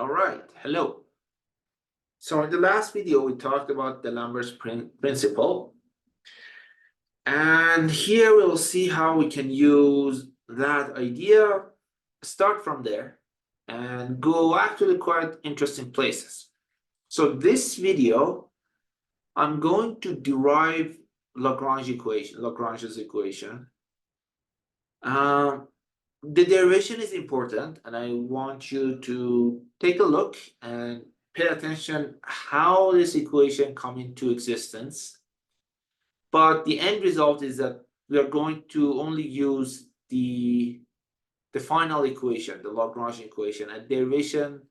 All right, hello. So in the last video, we talked about the Lambert's principle. And here we'll see how we can use that idea, start from there, and go actually quite interesting places. So this video, I'm going to derive Lagrange's equation. The derivation is important, and I want you to take a look and pay attention how this equation come into existence. But the end result is that we are going to only use the final equation, the Lagrangian equation, and derivation.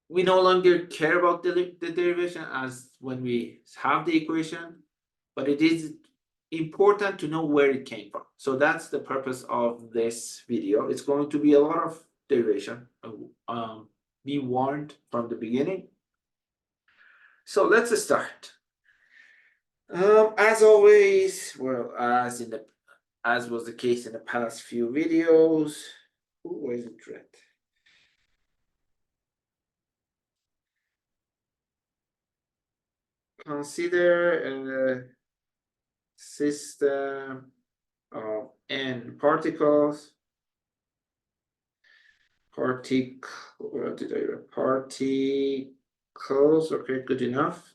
We no longer care about the derivation as when we have the equation, but it is important to know where it came from. So that's the purpose of this video. It's going to be a lot of derivation. Be warned from the beginning. So let's start. As always, well, as was the case in the past few videos. Who is it, red? Consider a system of n particles. What did I write? Particles. Okay, good enough.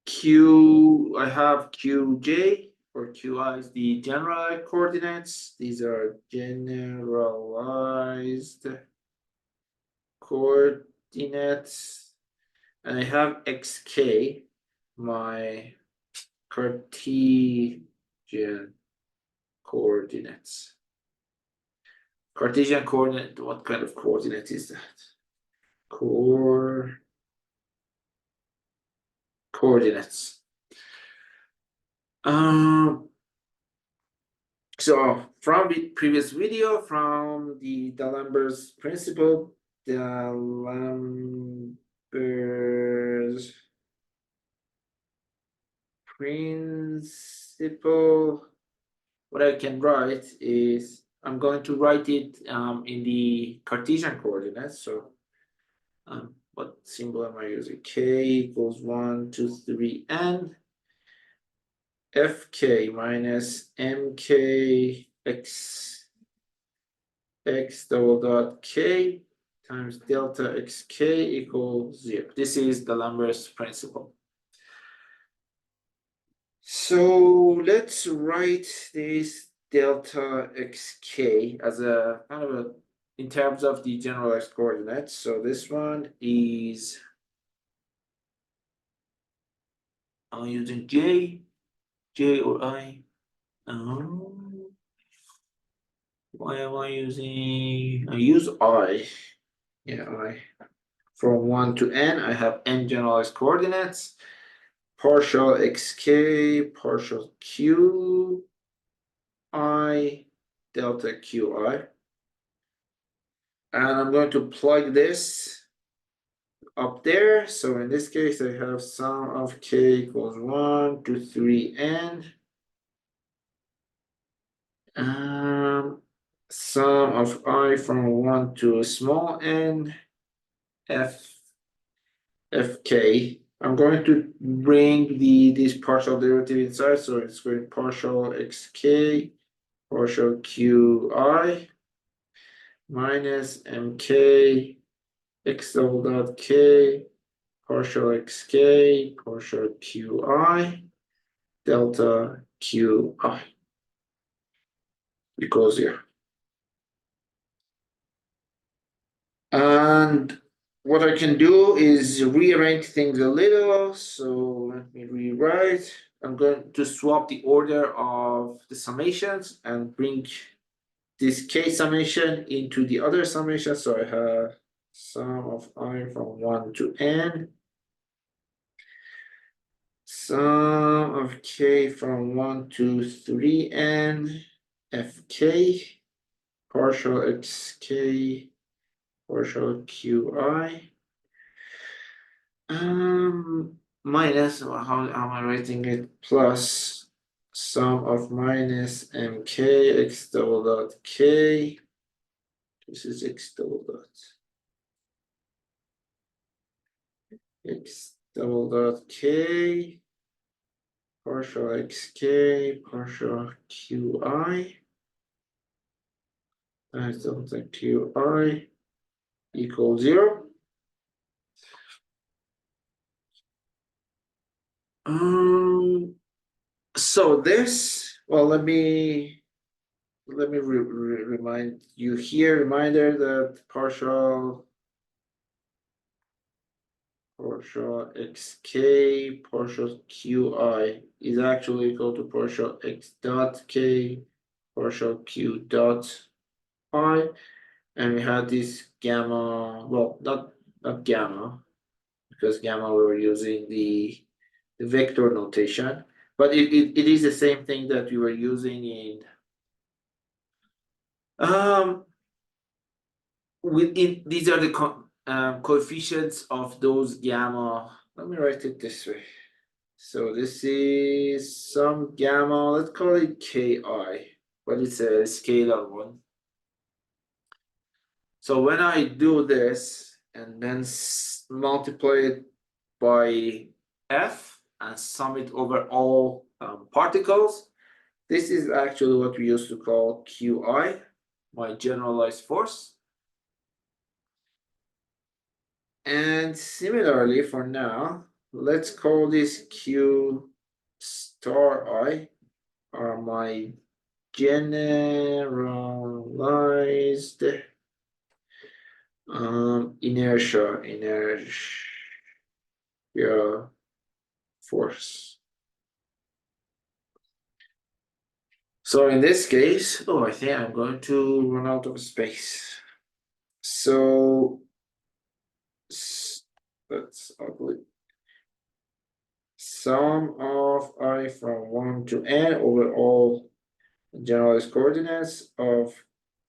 I have Qj or Qi is the generalized coordinates. These are generalized coordinates. And I have xk, my Cartesian coordinates. Cartesian coordinate, what kind of coordinate is that? Coordinates. So from the previous video, from the D'Alembert's principle, what I can write is, I'm going to write it in the Cartesian coordinates. So what symbol am I using? K equals 1, 2, 3, n. Fk minus mk x double dot k times delta xk equals 0. This is the Lambert's principle. So let's write this delta xk as a kind of a, in terms of the generalized coordinates. So this one is, I'm using J or I. Why am I using? I use I. Yeah, I. From 1 to n, I have n generalized coordinates. Partial xk, partial q I, delta qi. And I'm going to plug this up there. So in this case, I have sum of k equals 1 to 3n. Sum of I from 1 to small n, fk. I'm going to bring this partial derivative inside, so it's going partial xk, partial qi, minus mk, x double dot k, partial xk, partial qi, delta qi. It goes here. And what I can do is rearrange things a little. So let me rewrite. I'm going to swap the order of the summations and bring this k summation into the other summation. So I have sum of I from 1 to n. Sum of k from 1 to 3n, fk, partial xk, partial qi. Minus, how am I writing it? Plus sum of minus mk x double dot k This is x double dot. X double dot k partial xk partial qi times double dot qi equals 0. So this, well, let me remind you here. Reminder that partial xk partial qi is actually equal to partial x dot k partial q dot I, and we had this gamma. Well, not gamma, because gamma we were using the vector notation, but it is the same thing that we were using in within. These are the coefficients of those gamma. Let me write it this way. So this is some gamma, let's call it ki, but it's a scalar one. So when I do this and then multiply it by f and sum it over all particles, this is actually what we used to call qi, my generalized force. And similarly, for now, let's call this q star I, are my generalized inertia force. So in this case, I think I'm going to run out of space. So that's ugly. Sum of I from 1 to n over all generalized coordinates of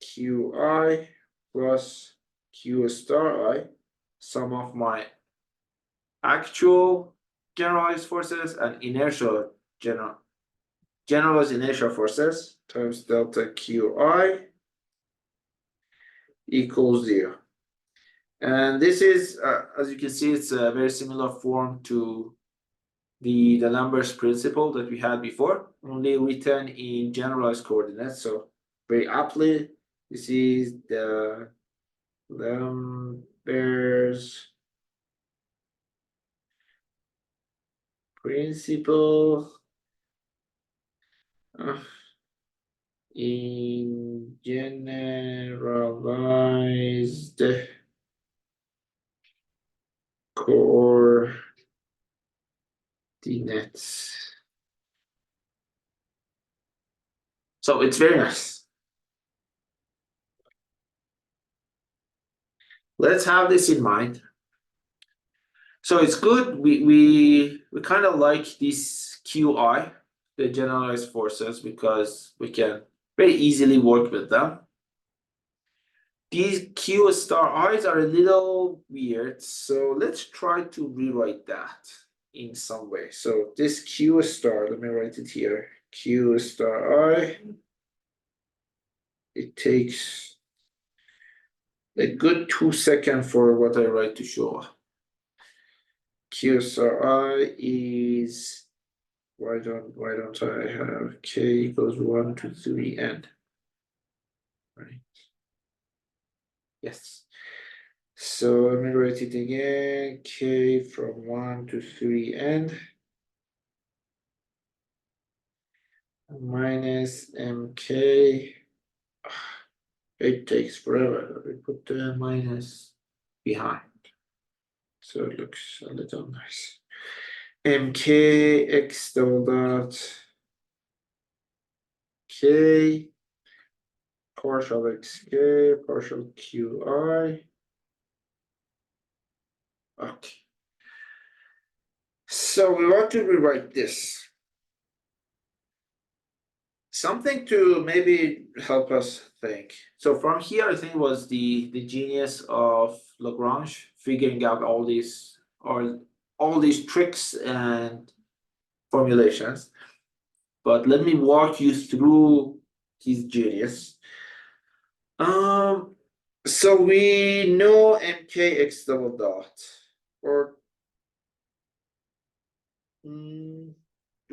qi plus q star I, sum of my actual generalized forces and generalized inertial forces times delta qi equals 0. And this is, as you can see, it's a very similar form to the numbers principle that we had before, only written in generalized coordinates. So very aptly, this is the numbers principle in generalized coordinates. So it's very nice. Let's have this in mind. So it's good. We kind of like this qi, the generalized forces, because we can very easily work with them. These q star i's are a little weird, so let's try to rewrite that in some way. So this q star, let me write it here. Q star I, it takes a good 2 seconds for what I write to show up. Q star I is, why don't I have k equals 1 to 3 n? Right. Yes. So let me write it again. K from 1 to 3 n minus mk. It takes forever. We put the minus behind, so it looks a little nice. Mk x double dot k partial xk partial qi. Okay. So we want to rewrite this. Something to maybe help us think. So from here, I think it was the genius of Lagrange figuring out all these tricks and formulations. But let me walk you through his genius. So we know mkx double dot, or do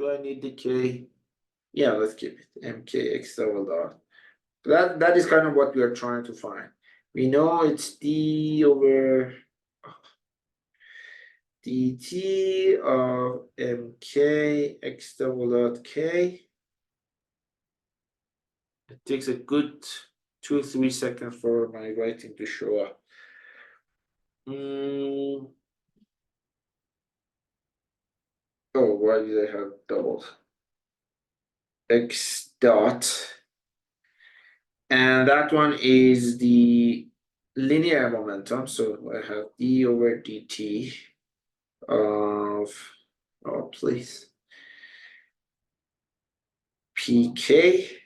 I need the k? Yeah, let's keep it mkx double dot. That is kind of what we are trying to find. We know it's d over dt of mk x double dot k. It takes a good 2-3 seconds for my writing to show up. Oh, why did I have double? X dot. And that one is the linear momentum. So I have d over dt of, oh, please, pk,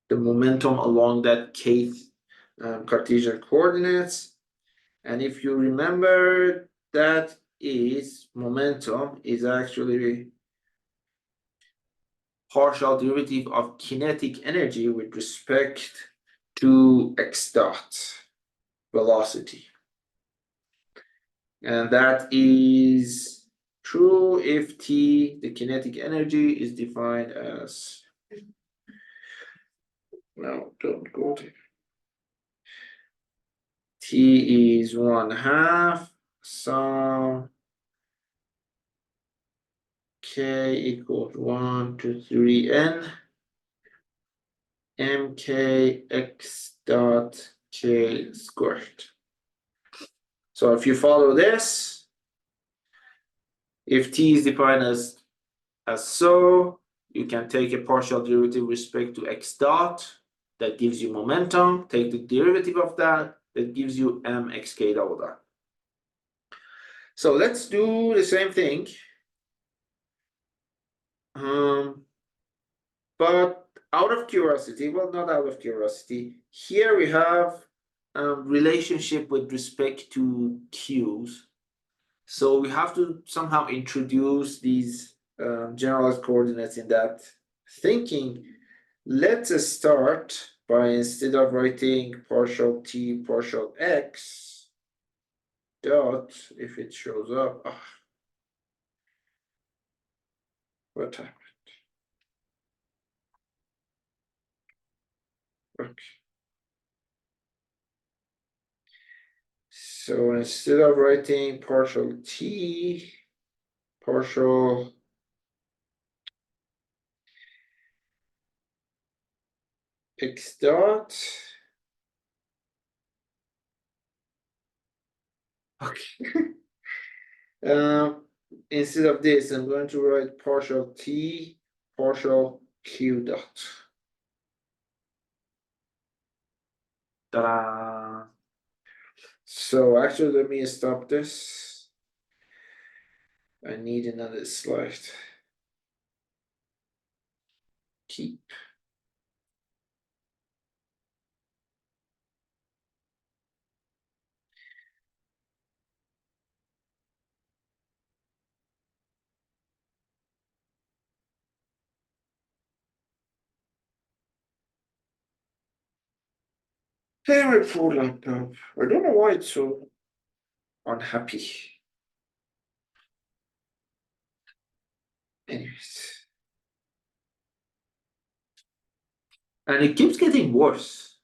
the momentum along that kth Cartesian coordinates. And if you remember, that is momentum is actually partial derivative of kinetic energy with respect to x dot velocity. And that is true if T, the kinetic energy, is defined as, no, don't go there. T is 1/2 sum k equals 1 to 3n mk x dot k squared. So if you follow this, if t is defined as so, you can take a partial derivative with respect to x dot, that gives you momentum, take the derivative of that, that gives you mxk double dot. So let's do the same thing. But out of curiosity, well, not out of curiosity, here we have relationship with respect to q's. So we have to somehow introduce these generalized coordinates in that thinking. Let's start by, instead of writing partial t partial x dot, if it shows up, what happened? Okay. So instead of writing partial t partial x dot, okay. Instead of this, I'm going to write partial t partial q dot. Ta-da! So actually, let me stop this. I need another slide. Keep. Hey, my poor laptop. I don't know why it's so unhappy. Anyways. And it keeps getting worse.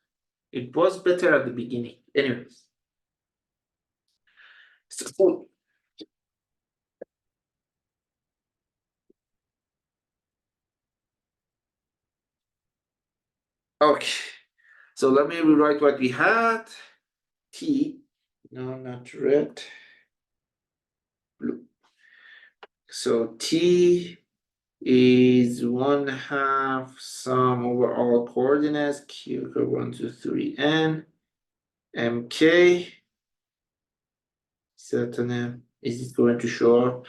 It was better at the beginning. Anyways. So, okay. So let me rewrite what we had. T. No, not red. Blue. So T is 1/2 sum over all coordinates q equal 1, 2, 3, n mk. Certain, is it going to show up?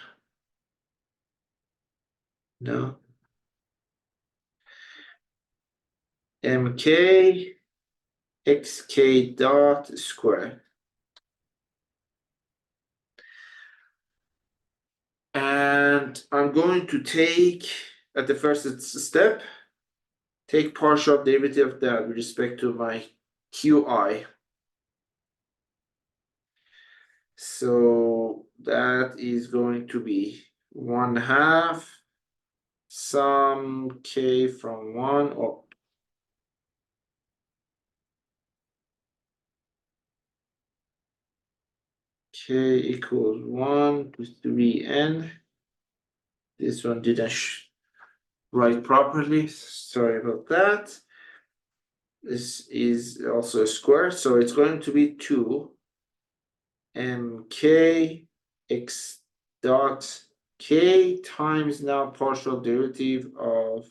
No. Mk xk dot square. And I'm going to take, at the first step, take partial derivative of that with respect to my qi. So that is going to be 1/2 some k from 1 up k equals 1 to 3n. This one didn't write properly. Sorry about that. This is also a square, so it's going to be 2 mk x dot k times now partial derivative of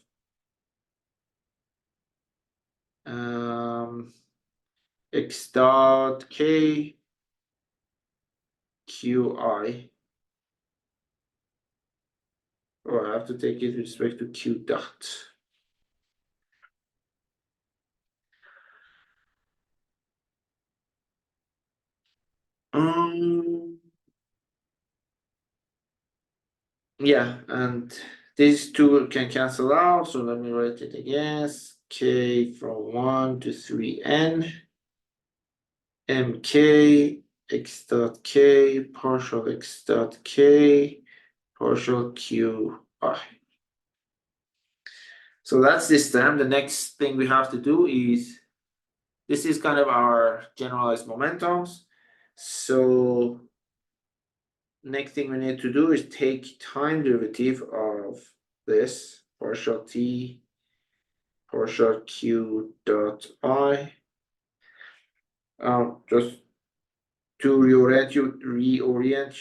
x dot k qi. Oh, I have to take it with respect to q dot. Yeah, and these two can cancel out, so let me write it again. K from 1 to 3n mk x dot k partial x dot k partial qi. So that's this term. The next thing we have to do is, this is kind of our generalized momentums. So next thing we need to do is take time derivative of this partial t partial q dot I. Just to reorient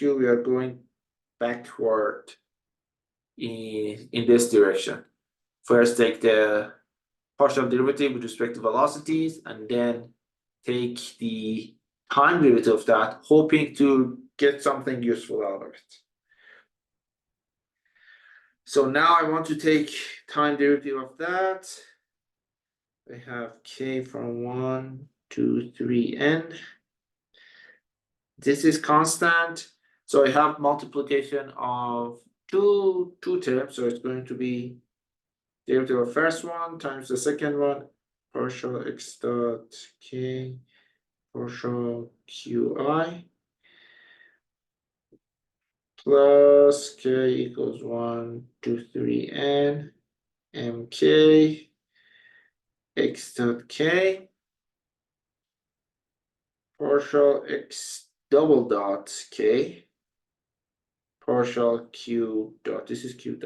you, we are going backward in this direction. First, take the partial derivative with respect to velocities, and then take the time derivative of that, hoping to get something useful out of it. So now I want to take time derivative of that. I have k from 1 to 3n. This is constant, so I have multiplication of two terms, so it's going to be derivative of first one times the second one, partial x dot k partial qi plus k equals 1 to 3n mk x dot k partial x double dot k partial q dot, this is q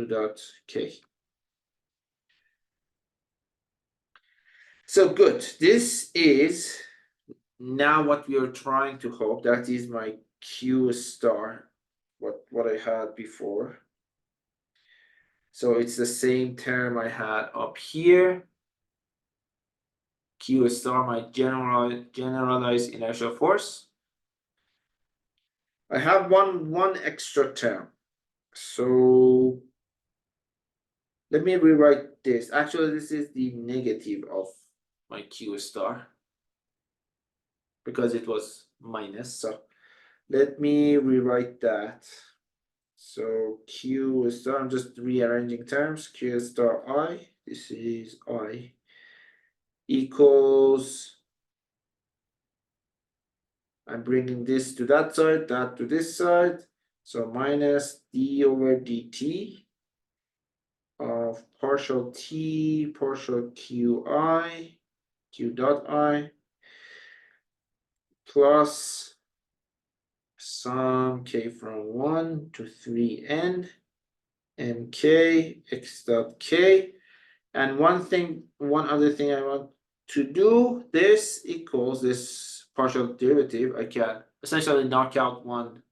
dot k. So good, this is now what we are trying to hope. That is my q star, what I had before. So it's the same term I had up here. Q star, my generalized inertial force. I have one extra term. So let me rewrite this. Actually, this is the negative of my q star because it was minus. So let me rewrite that. So q star, I'm just rearranging terms. Q star I, this is I, equals, I'm bringing this to that side, that to this side. So minus d over dt of partial t partial qi, q dot I, plus sum k from 1 to 3n mk x dot k. And one other thing I want to do, this equals this partial derivative. I can essentially knock out one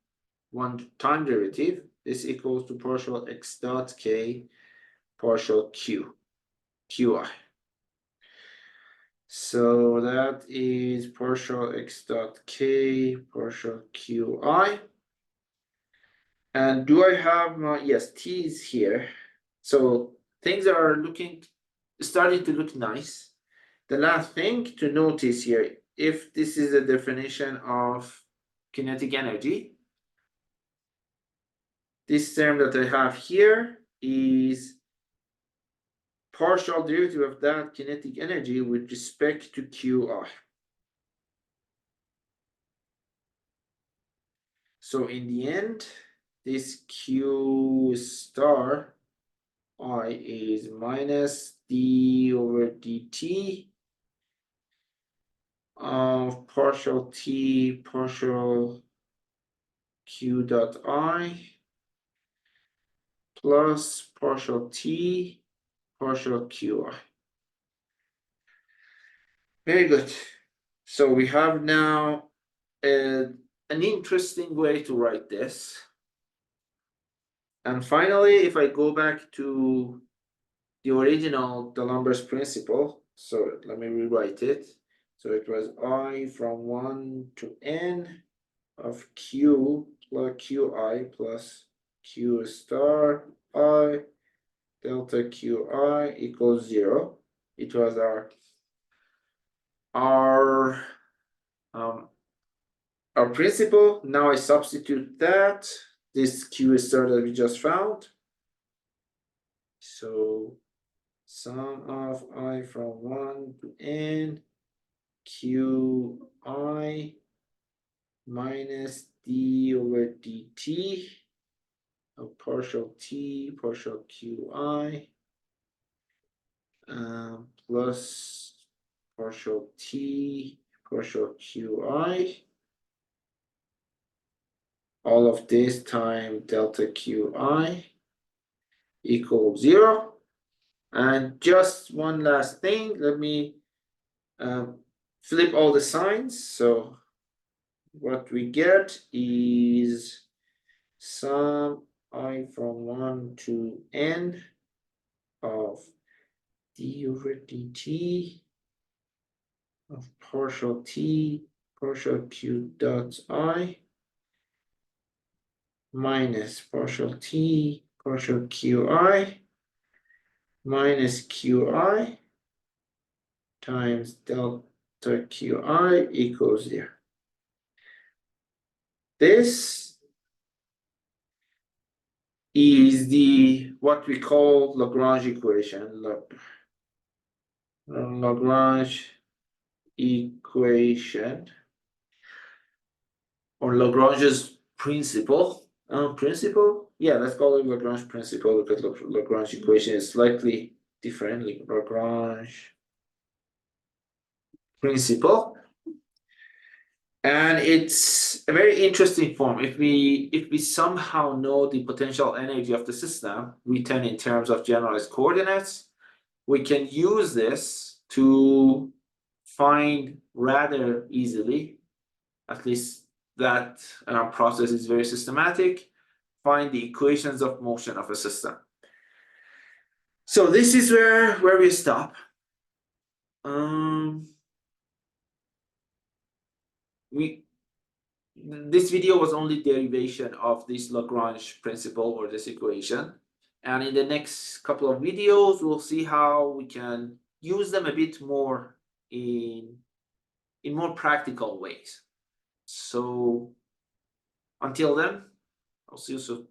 time derivative. This equals to partial x dot k partial qi. So that is partial x dot k partial qi. And do I have my, yes, t is here. So things are starting to look nice. The last thing to notice here, if this is a definition of kinetic energy, this term that I have here is partial derivative of that kinetic energy with respect to Qi. So in the end, this Q star I is minus d over dt of partial t partial q dot I plus partial t partial qi. Very good. So we have now an interesting way to write this. And finally, if I go back to the original D'Alembert's principle, so let me rewrite it. So it was I from 1 to n of q plus qi plus q star I delta qi equals 0. It was our principle. Now I substitute that this q star that we just found. So sum of I from 1 to n qi minus d over dt of partial t partial qi plus partial t partial qi, all of this time delta qi equals 0. And just one last thing, let me flip all the signs. So what we get is sum I from 1 to n of d over dt of partial t partial q dot I minus partial t partial qi minus qi times delta qi equals 0. This is the what we call Lagrange equation. Lagrange equation or Lagrange's principle. Yeah, let's call it Lagrange principle because Lagrange equation is slightly different. Lagrange principle, and it's a very interesting form. If we somehow know the potential energy of the system written in terms of generalized coordinates, we can use this to find rather easily, at least that process is very systematic, find the equations of motion of a system. So this is where we stop. This video was only derivation of this Lagrange principle or this equation. And in the next couple of videos, we'll see how we can use them a bit more in more practical ways. So until then, I'll see you soon.